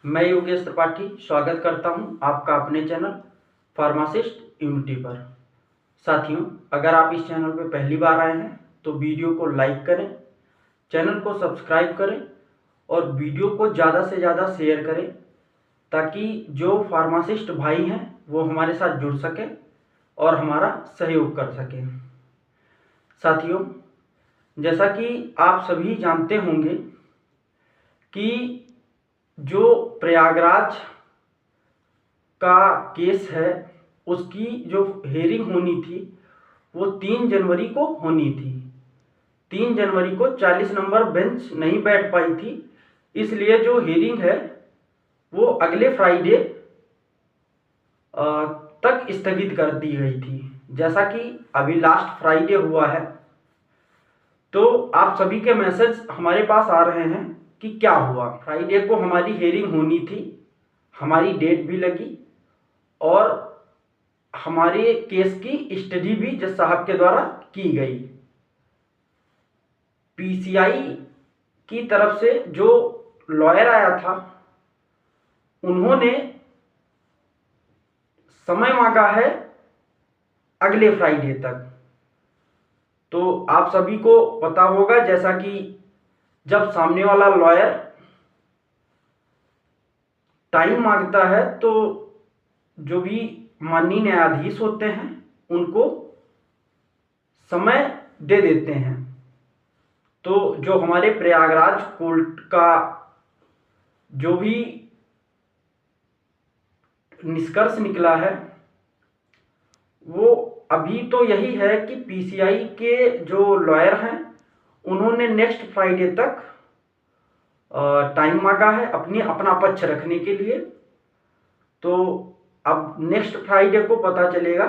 मैं योगेश त्रिपाठी स्वागत करता हूं आपका अपने चैनल फार्मासिस्ट यूनिटी पर। साथियों, अगर आप इस चैनल पर पहली बार आए हैं तो वीडियो को लाइक करें, चैनल को सब्सक्राइब करें और वीडियो को ज़्यादा से ज़्यादा शेयर करें ताकि जो फार्मासिस्ट भाई हैं वो हमारे साथ जुड़ सकें और हमारा सहयोग कर सकें। साथियों, जैसा कि आप सभी जानते होंगे कि जो प्रयागराज का केस है उसकी जो हेयरिंग होनी थी वो 3 जनवरी को होनी थी। 3 जनवरी को 40 नंबर बेंच नहीं बैठ पाई थी, इसलिए जो हेयरिंग है वो अगले फ्राइडे तक स्थगित कर दी गई थी। जैसा कि अभी लास्ट फ्राइडे हुआ है तो आप सभी के मैसेज हमारे पास आ रहे हैं कि क्या हुआ। फ्राइडे को हमारी हेयरिंग होनी थी, हमारी डेट भी लगी और हमारे केस की स्टडी भी जज साहब के द्वारा की गई। पीसीआई की तरफ से जो लॉयर आया था उन्होंने समय मांगा है अगले फ्राइडे तक। तो आप सभी को पता होगा, जैसा कि जब सामने वाला लॉयर टाइम मांगता है तो जो भी माननीय न्यायाधीश होते हैं उनको समय दे देते हैं। तो जो हमारे प्रयागराज कोर्ट का जो भी निष्कर्ष निकला है वो अभी तो यही है कि पीसीआई के जो लॉयर हैं उन्होंने नेक्स्ट फ्राइडे तक टाइम मांगा है अपना पक्ष रखने के लिए। तो अब नेक्स्ट फ्राइडे को पता चलेगा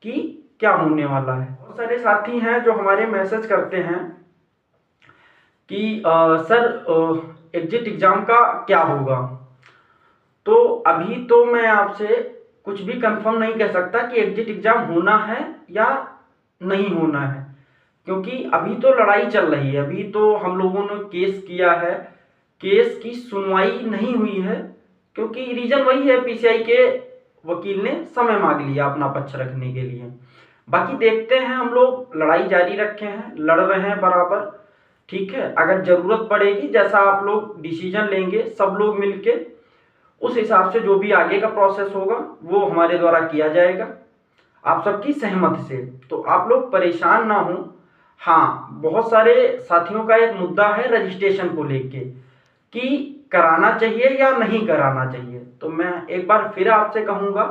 कि क्या होने वाला है। बहुत सारे साथी हैं जो हमारे मैसेज करते हैं कि सर एग्जिट एग्जाम का क्या होगा। तो अभी तो मैं आपसे कुछ भी कंफर्म नहीं कह सकता कि एग्जिट एग्जाम होना है या नहीं होना है, क्योंकि अभी तो लड़ाई चल रही है। अभी तो हम लोगों ने केस किया है, केस की सुनवाई नहीं हुई है, क्योंकि रीजन वही है, पीसीआई के वकील ने समय मांग लिया अपना पक्ष रखने के लिए। बाकी देखते हैं, हम लोग लड़ाई जारी रखे हैं, लड़ रहे हैं बराबर। ठीक है, अगर जरूरत पड़ेगी, जैसा आप लोग डिसीजन लेंगे सब लोग मिलके, उस हिसाब से जो भी आगे का प्रोसेस होगा वो हमारे द्वारा किया जाएगा आप सबकी सहमति से। तो आप लोग परेशान ना हो। हाँ, बहुत सारे साथियों का एक मुद्दा है रजिस्ट्रेशन को लेके कि कराना चाहिए या नहीं कराना चाहिए। तो मैं एक बार फिर आपसे कहूँगा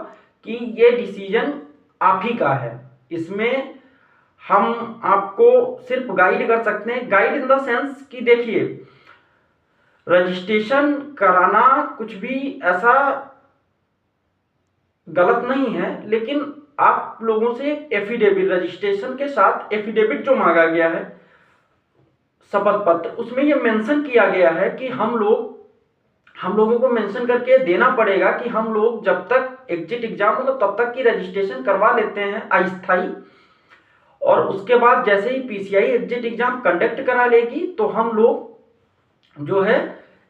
कि ये डिसीजन आप ही का है, इसमें हम आपको सिर्फ गाइड कर सकते हैं। गाइड इन द सेंस कि देखिए, रजिस्ट्रेशन कराना कुछ भी ऐसा गलत नहीं है, लेकिन आप लोगों से एफिडेविट, रजिस्ट्रेशन के साथ एफिडेविट जो मांगा गया है शपथ पत्र, उसमें यह मेंशन किया गया है कि हम लोगों को मेंशन करके देना पड़ेगा कि हम लोग जब तक एग्जिट एग्जाम मतलब तब तक की रजिस्ट्रेशन करवा लेते हैं अस्थायी, और उसके बाद जैसे ही पीसीआई एग्जिट एग्जाम कंडक्ट करा लेगी तो हम लोग जो है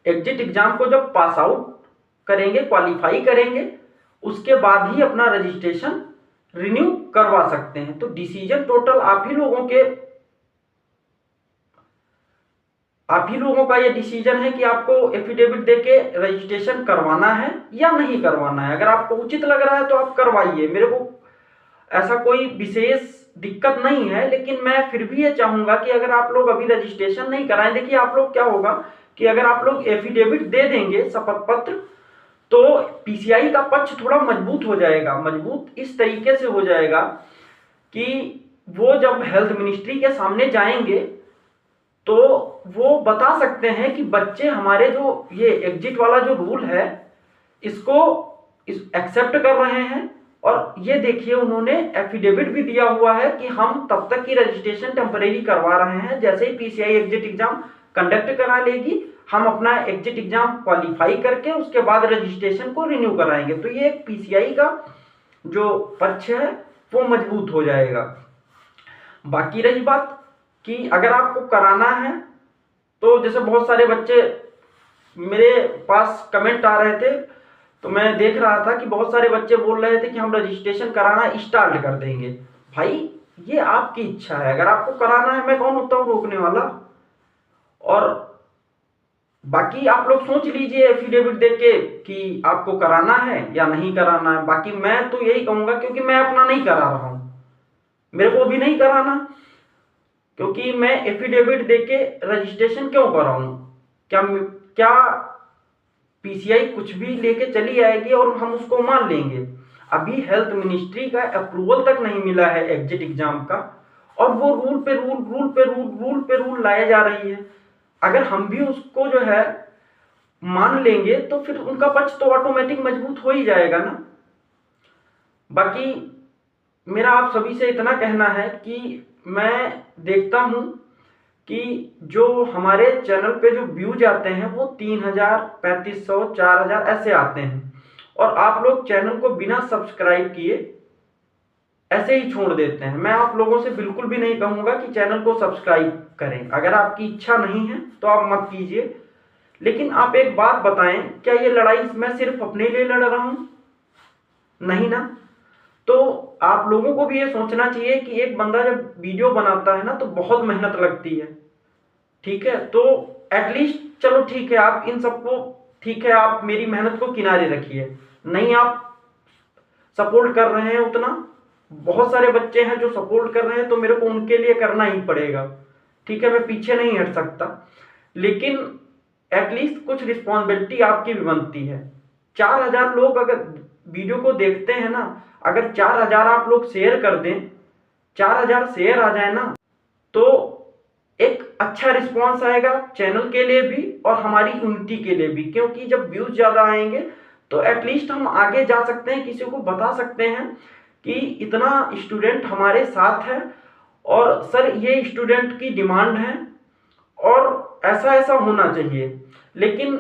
एग्जिट एग्जाम को जब पास आउट करेंगे, क्वालिफाई करेंगे, उसके बाद ही अपना रजिस्ट्रेशन रिन्यू करवा सकते हैं। तो डिसीजन टोटल आप ही लोगों का ये डिसीजन है कि आपको एफिडेविट देके रजिस्ट्रेशन करवाना है या नहीं करवाना है। अगर आपको उचित लग रहा है तो आप करवाइए, मेरे को ऐसा कोई विशेष दिक्कत नहीं है। लेकिन मैं फिर भी ये चाहूंगा कि अगर आप लोग अभी रजिस्ट्रेशन नहीं कराएं, देखिए आप लोग क्या होगा कि अगर आप लोग एफिडेविट दे देंगे शपथ पत्र तो पीसीआई का पक्ष थोड़ा मजबूत हो जाएगा। मजबूत इस तरीके से हो जाएगा कि वो जब हेल्थ मिनिस्ट्री के सामने जाएंगे तो वो बता सकते हैं कि बच्चे हमारे जो ये एग्जिट वाला जो रूल है इसको एक्सेप्ट कर रहे हैं, और ये देखिए उन्होंने एफिडेविट भी दिया हुआ है कि हम तब तक की रजिस्ट्रेशन टेम्परेरी करवा रहे हैं, जैसे ही पीसीआई एग्जिट एग्जाम कंडक्ट करा लेगी हम अपना एग्जिट एग्जाम क्वालिफाई करके उसके बाद रजिस्ट्रेशन को रिन्यू कराएंगे। तो ये पीसीआई का जो पक्ष है वो मजबूत हो जाएगा। बाकी रही बात कि अगर आपको कराना है तो जैसे बहुत सारे बच्चे मेरे पास कमेंट आ रहे थे, तो मैं देख रहा था कि बहुत सारे बच्चे बोल रहे थे कि हम रजिस्ट्रेशन कराना स्टार्ट कर देंगे। भाई ये आपकी इच्छा है, अगर आपको कराना है मैं कौन होता हूँ रोकने वाला। और बाकी आप लोग सोच लीजिए एफिडेविट देख के कि आपको कराना है या नहीं कराना है। बाकी मैं तो यही कहूंगा, क्योंकि मैं अपना नहीं करा रहा हूं, मेरे को भी नहीं कराना, क्योंकि मैं एफिडेविट देख के रजिस्ट्रेशन क्यों कराऊं। क्या क्या पीसीआई कुछ भी लेके चली आएगी और हम उसको मान लेंगे। अभी हेल्थ मिनिस्ट्री का अप्रूवल तक नहीं मिला है एग्जिट एग्जाम का, और वो रूल पे रूल लाए जा रही है। अगर हम भी उसको जो है मान लेंगे तो फिर उनका पक्ष तो ऑटोमेटिक मजबूत हो ही जाएगा ना। बाकी मेरा आप सभी से इतना कहना है कि मैं देखता हूं कि जो हमारे चैनल पे जो व्यूज आते हैं वो 3000, 3500, 4000 ऐसे आते हैं, और आप लोग चैनल को बिना सब्सक्राइब किए ऐसे ही छोड़ देते हैं। मैं आप लोगों से बिल्कुल भी नहीं कहूंगा कि चैनल को सब्सक्राइब करें, अगर आपकी इच्छा नहीं है तो आप मत कीजिए। लेकिन आप एक बात बताएं, क्या ये लड़ाई मैं सिर्फ अपने लिए लड़ रहा हूं? नहीं ना। तो आप लोगों को भी ये सोचना चाहिए कि एक बंदा जब वीडियो बनाता है ना तो बहुत मेहनत लगती है, ठीक है। तो एटलीस्ट चलो ठीक है, आप इन सबको ठीक है, आप मेरी मेहनत को किनारे रखिए, नहीं आप सपोर्ट कर रहे हैं उतना, बहुत सारे बच्चे हैं जो सपोर्ट कर रहे हैं, तो मेरे को उनके लिए करना ही पड़ेगा, ठीक है। मैं पीछे नहीं हट सकता, लेकिन एटलीस्ट कुछ रिस्पॉन्सिबिलिटी आपकी भी बनती है। 4000 लोग अगर वीडियो को देखते हैं ना, अगर 4000 आप लोग शेयर कर दें, 4000 शेयर आ जाए ना, तो एक अच्छा रिस्पॉन्स आएगा चैनल के लिए भी और हमारी यूनिटी के लिए भी। क्योंकि जब व्यूज ज्यादा आएंगे तो एटलीस्ट हम आगे जा सकते हैं, किसी को बता सकते हैं कि इतना स्टूडेंट हमारे साथ है, और सर ये स्टूडेंट की डिमांड है और ऐसा ऐसा होना चाहिए। लेकिन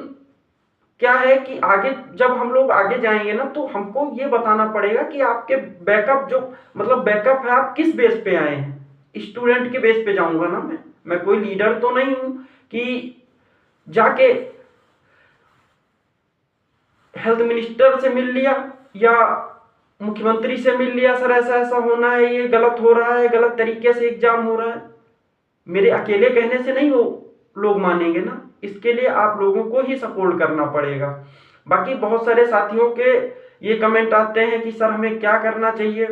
क्या है कि आगे जब हम लोग आगे जाएंगे ना, तो हमको ये बताना पड़ेगा कि आपके बैकअप जो मतलब बैकअप है, आप किस बेस पे आए हैं। स्टूडेंट के बेस पे जाऊंगा ना मैं कोई लीडर तो नहीं हूं कि जाके हेल्थ मिनिस्टर से मिल लिया या मुख्यमंत्री से मिल लिया, सर ऐसा ऐसा होना है, ये गलत हो रहा है, गलत तरीके से एग्जाम हो रहा है। मेरे अकेले कहने से नहीं वो लोग मानेंगे ना, इसके लिए आप लोगों को ही सपोर्ट करना पड़ेगा। बाकी बहुत सारे साथियों के ये कमेंट आते हैं कि सर हमें क्या करना चाहिए,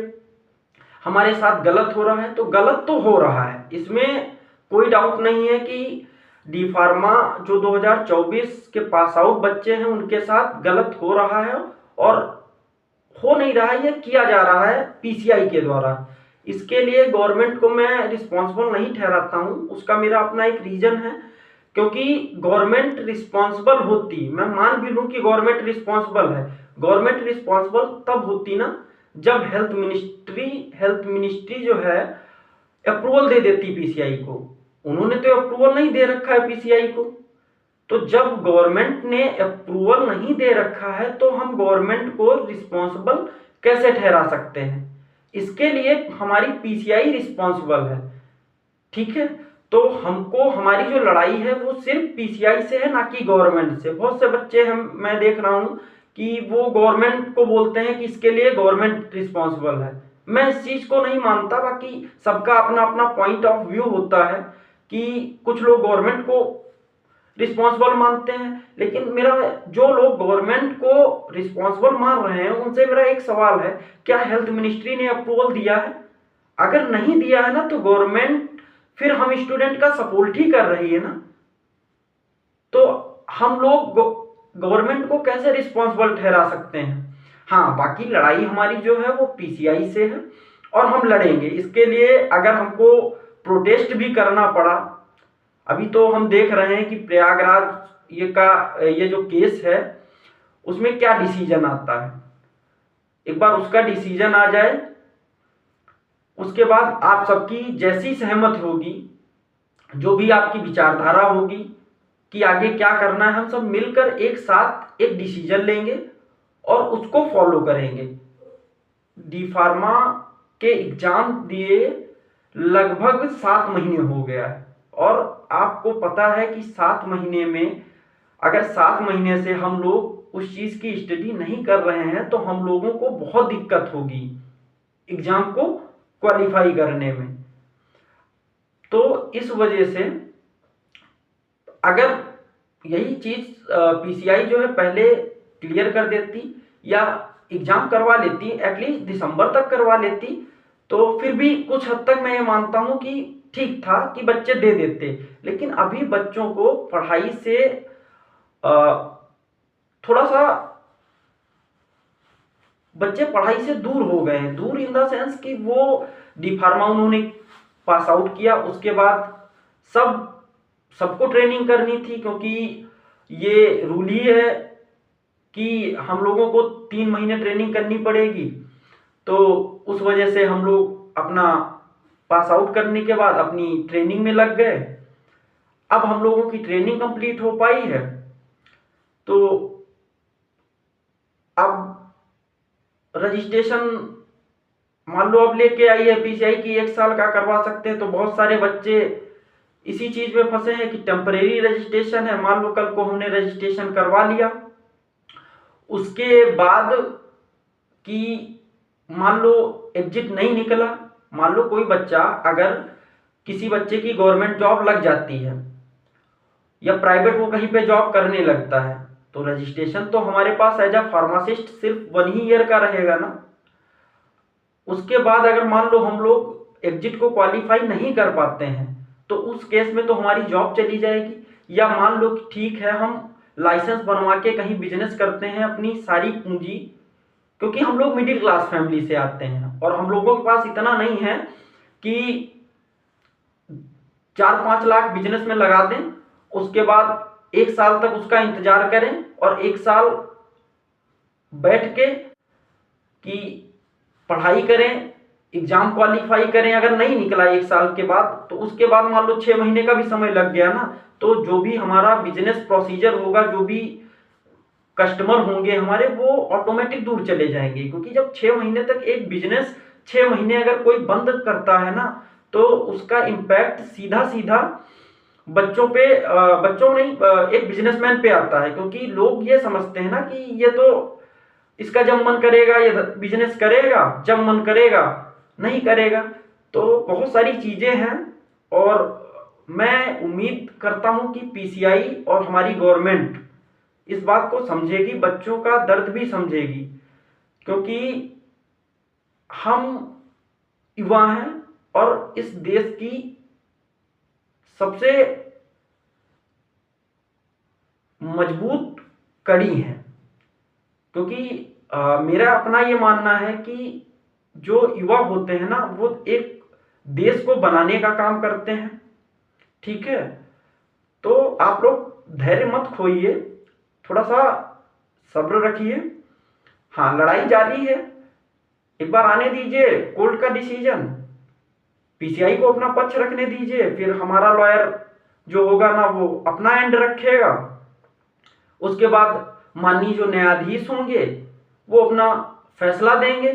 हमारे साथ गलत हो रहा है। तो गलत तो हो रहा है, इसमें कोई डाउट नहीं है कि डी फार्मा जो 2024 के पास आउट बच्चे हैं उनके साथ गलत हो रहा है, और हो नहीं रहा है, ये किया जा रहा है पीसीआई के द्वारा। इसके लिए गवर्नमेंट को मैं रिस्पॉन्सिबल नहीं ठहराता हूं, उसका मेरा अपना एक रीजन है। क्योंकि गवर्नमेंट रिस्पॉन्सिबल होती, मैं मान भी लूं कि गवर्नमेंट रिस्पॉन्सिबल है, गवर्नमेंट रिस्पॉन्सिबल तब होती ना जब हेल्थ मिनिस्ट्री जो है अप्रूवल दे देती पीसीआई को। उन्होंने तो अप्रूवल नहीं दे रखा है पीसीआई को। तो जब गवर्नमेंट ने अप्रूवल नहीं दे रखा है तो हम गवर्नमेंट को रिस्पॉन्सिबल कैसे ठहरा सकते हैं? इसके लिए हमारी पीसीआई रिस्पॉन्सिबल है, ठीक है। तो हमको हमारी जो लड़ाई है वो सिर्फ पीसीआई से है, ना कि गवर्नमेंट से। बहुत से बच्चे मैं देख रहा हूं कि वो गवर्नमेंट को बोलते हैं कि इसके लिए गवर्नमेंट रिस्पॉन्सिबल है। मैं इस चीज को नहीं मानता। बाकी सबका अपना अपना पॉइंट ऑफ व्यू होता है कि कुछ लोग गवर्नमेंट को रिस्पॉन्सिबल मानते हैं, लेकिन मेरा जो लोग गवर्नमेंट को रिस्पॉन्सिबल मान रहे हैं उनसे मेरा एक सवाल है, क्या हेल्थ मिनिस्ट्री ने अप्रूवल दिया है? अगर नहीं दिया है ना तो गवर्नमेंट फिर हम स्टूडेंट का सपोर्ट ही कर रही है ना, तो हम लोग गवर्नमेंट को कैसे रिस्पॉन्सिबल ठहरा सकते हैं? हाँ, बाकी लड़ाई हमारी जो है वो पीसीआई से है और हम लड़ेंगे इसके लिए। अगर हमको प्रोटेस्ट भी करना पड़ा, अभी तो हम देख रहे हैं कि प्रयागराज ये जो केस है उसमें क्या डिसीजन आता है। एक बार उसका डिसीजन आ जाए, उसके बाद आप सबकी जैसी सहमत होगी, जो भी आपकी विचारधारा होगी कि आगे क्या करना है, हम सब मिलकर एक साथ एक डिसीजन लेंगे और उसको फॉलो करेंगे। डी फार्मा के एग्जाम दिए लगभग 7 महीने हो गया है, और आपको पता है कि 7 महीने में अगर 7 महीने से हम लोग उस चीज़ की स्टडी नहीं कर रहे हैं तो हम लोगों को बहुत दिक्कत होगी एग्ज़ाम को क्वालिफाई करने में। तो इस वजह से अगर यही चीज़ पीसीआई जो है पहले क्लियर कर देती या एग्ज़ाम करवा लेती, एटलीस्ट दिसंबर तक करवा लेती, तो फिर भी कुछ हद तक मैं ये मानता हूँ कि ठीक था कि बच्चे दे देते। लेकिन अभी बच्चों को पढ़ाई से थोड़ा सा बच्चे पढ़ाई से दूर हो गए हैं। दूर इन द सेंस कि वो डी फार्मा उन्होंने पास आउट किया, उसके बाद सबको ट्रेनिंग करनी थी, क्योंकि ये रूल ही है कि हम लोगों को 3 महीने ट्रेनिंग करनी पड़ेगी। तो उस वजह से हम लोग अपना पास आउट करने के बाद अपनी ट्रेनिंग में लग गए। अब हम लोगों की ट्रेनिंग कंप्लीट हो पाई है, तो अब रजिस्ट्रेशन मान लो अब लेके आई है पीसीआई की 1 साल का करवा सकते हैं। तो बहुत सारे बच्चे इसी चीज़ में फंसे हैं कि टेम्परेरी रजिस्ट्रेशन है। मान लो कल को हमने रजिस्ट्रेशन करवा लिया, उसके बाद कि मान लो एग्जिट नहीं निकला, मान लो कोई बच्चा, अगर किसी बच्चे की गवर्नमेंट जॉब लग जाती है या प्राइवेट वो कहीं पे जॉब करने लगता है, तो रजिस्ट्रेशन तो हमारे पास एज अ फार्मासिस्ट सिर्फ 1 ही ईयर का रहेगा ना। उसके बाद अगर मान लो हम लोग एग्जिट को क्वालिफाई नहीं कर पाते हैं तो उस केस में तो हमारी जॉब चली जाएगी। या मान लो कि ठीक है हम लाइसेंस बनवा के कहीं बिजनेस करते हैं अपनी सारी पूंजी, क्योंकि हम लोग मिडिल क्लास फैमिली से आते हैं और हम लोगों के पास इतना नहीं है कि 4-5 लाख बिजनेस में लगा दें, उसके बाद 1 साल तक उसका इंतजार करें और 1 साल बैठ के कि पढ़ाई करें, एग्जाम क्वालिफाई करें। अगर नहीं निकला 1 साल के बाद, तो उसके बाद मान लो 6 महीने का भी समय लग गया ना, तो जो भी हमारा बिजनेस प्रोसीजर होगा, जो भी कस्टमर होंगे हमारे, वो ऑटोमेटिक दूर चले जाएंगे। क्योंकि जब 6 महीने तक एक बिजनेस 6 महीने अगर कोई बंद करता है ना, तो उसका इम्पैक्ट सीधा सीधा बच्चों पे, बच्चों नहीं, एक बिजनेसमैन पे आता है। क्योंकि लोग ये समझते हैं ना कि ये तो इसका जब मन करेगा ये बिजनेस करेगा, जब मन करेगा नहीं करेगा। तो बहुत सारी चीजें हैं और मैं उम्मीद करता हूं कि पीसीआई और हमारी गवर्नमेंट इस बात को समझेगी, बच्चों का दर्द भी समझेगी। क्योंकि हम युवा हैं और इस देश की सबसे मजबूत कड़ी है। क्योंकि मेरा अपना ये मानना है कि जो युवा होते हैं ना, वो एक देश को बनाने का काम करते हैं, ठीक है। तो आप लोग धैर्य मत खोइए, थोड़ा सा सब्र रखिए। हाँ, लड़ाई जारी है, एक बार आने दीजिए कोर्ट का डिसीजन, पीसीआई को अपना पक्ष रखने दीजिए, फिर हमारा लॉयर जो होगा ना वो अपना एंड रखेगा। उसके बाद माननीय जो न्यायाधीश होंगे वो अपना फैसला देंगे।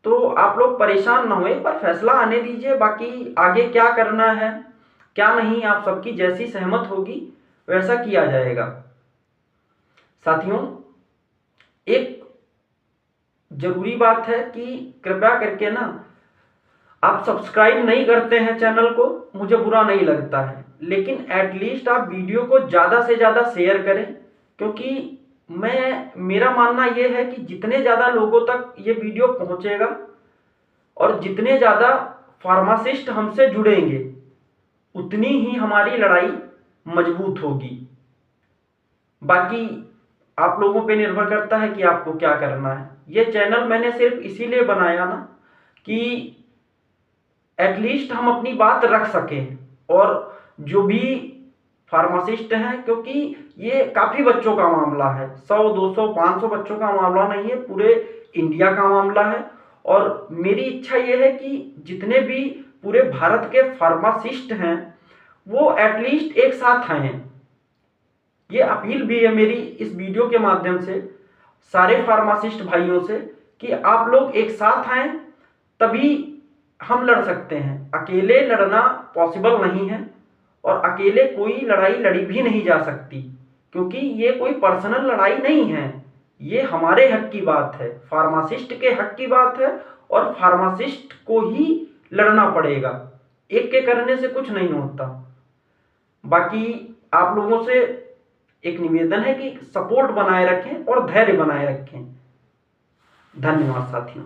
तो आप लोग परेशान ना होए, पर फैसला आने दीजिए। बाकी आगे क्या करना है क्या नहीं, आप सबकी जैसी सहमत होगी वैसा किया जाएगा। साथियों, एक जरूरी बात है कि कृपया करके ना, आप सब्सक्राइब नहीं करते हैं चैनल को, मुझे बुरा नहीं लगता है, लेकिन एटलीस्ट आप वीडियो को ज़्यादा से ज़्यादा शेयर करें। क्योंकि मेरा मानना यह है कि जितने ज़्यादा लोगों तक ये वीडियो पहुंचेगा और जितने ज़्यादा फार्मासिस्ट हमसे जुड़ेंगे, उतनी ही हमारी लड़ाई मजबूत होगी। बाकी आप लोगों पे निर्भर करता है कि आपको क्या करना है। ये चैनल मैंने सिर्फ इसीलिए बनाया ना कि एटलीस्ट हम अपनी बात रख सकें, और जो भी फार्मासिस्ट हैं, क्योंकि ये काफ़ी बच्चों का मामला है, 100, 200, 500 बच्चों का मामला नहीं है, पूरे इंडिया का मामला है। और मेरी इच्छा ये है कि जितने भी पूरे भारत के फार्मासिस्ट हैं वो एटलीस्ट एक साथ आएँ। ये अपील भी है मेरी इस वीडियो के माध्यम से सारे फार्मासिस्ट भाइयों से कि आप लोग एक साथ आएँ, तभी हम लड़ सकते हैं। अकेले लड़ना पॉसिबल नहीं है। और अकेले कोई लड़ाई लड़ी भी नहीं जा सकती, क्योंकि ये कोई पर्सनल लड़ाई नहीं है, ये हमारे हक की बात है, फार्मासिस्ट के हक की बात है और फार्मासिस्ट को ही लड़ना पड़ेगा, एक के करने से कुछ नहीं होता। बाकी आप लोगों से एक निवेदन है कि सपोर्ट बनाए रखें और धैर्य बनाए रखें। धन्यवाद साथियों।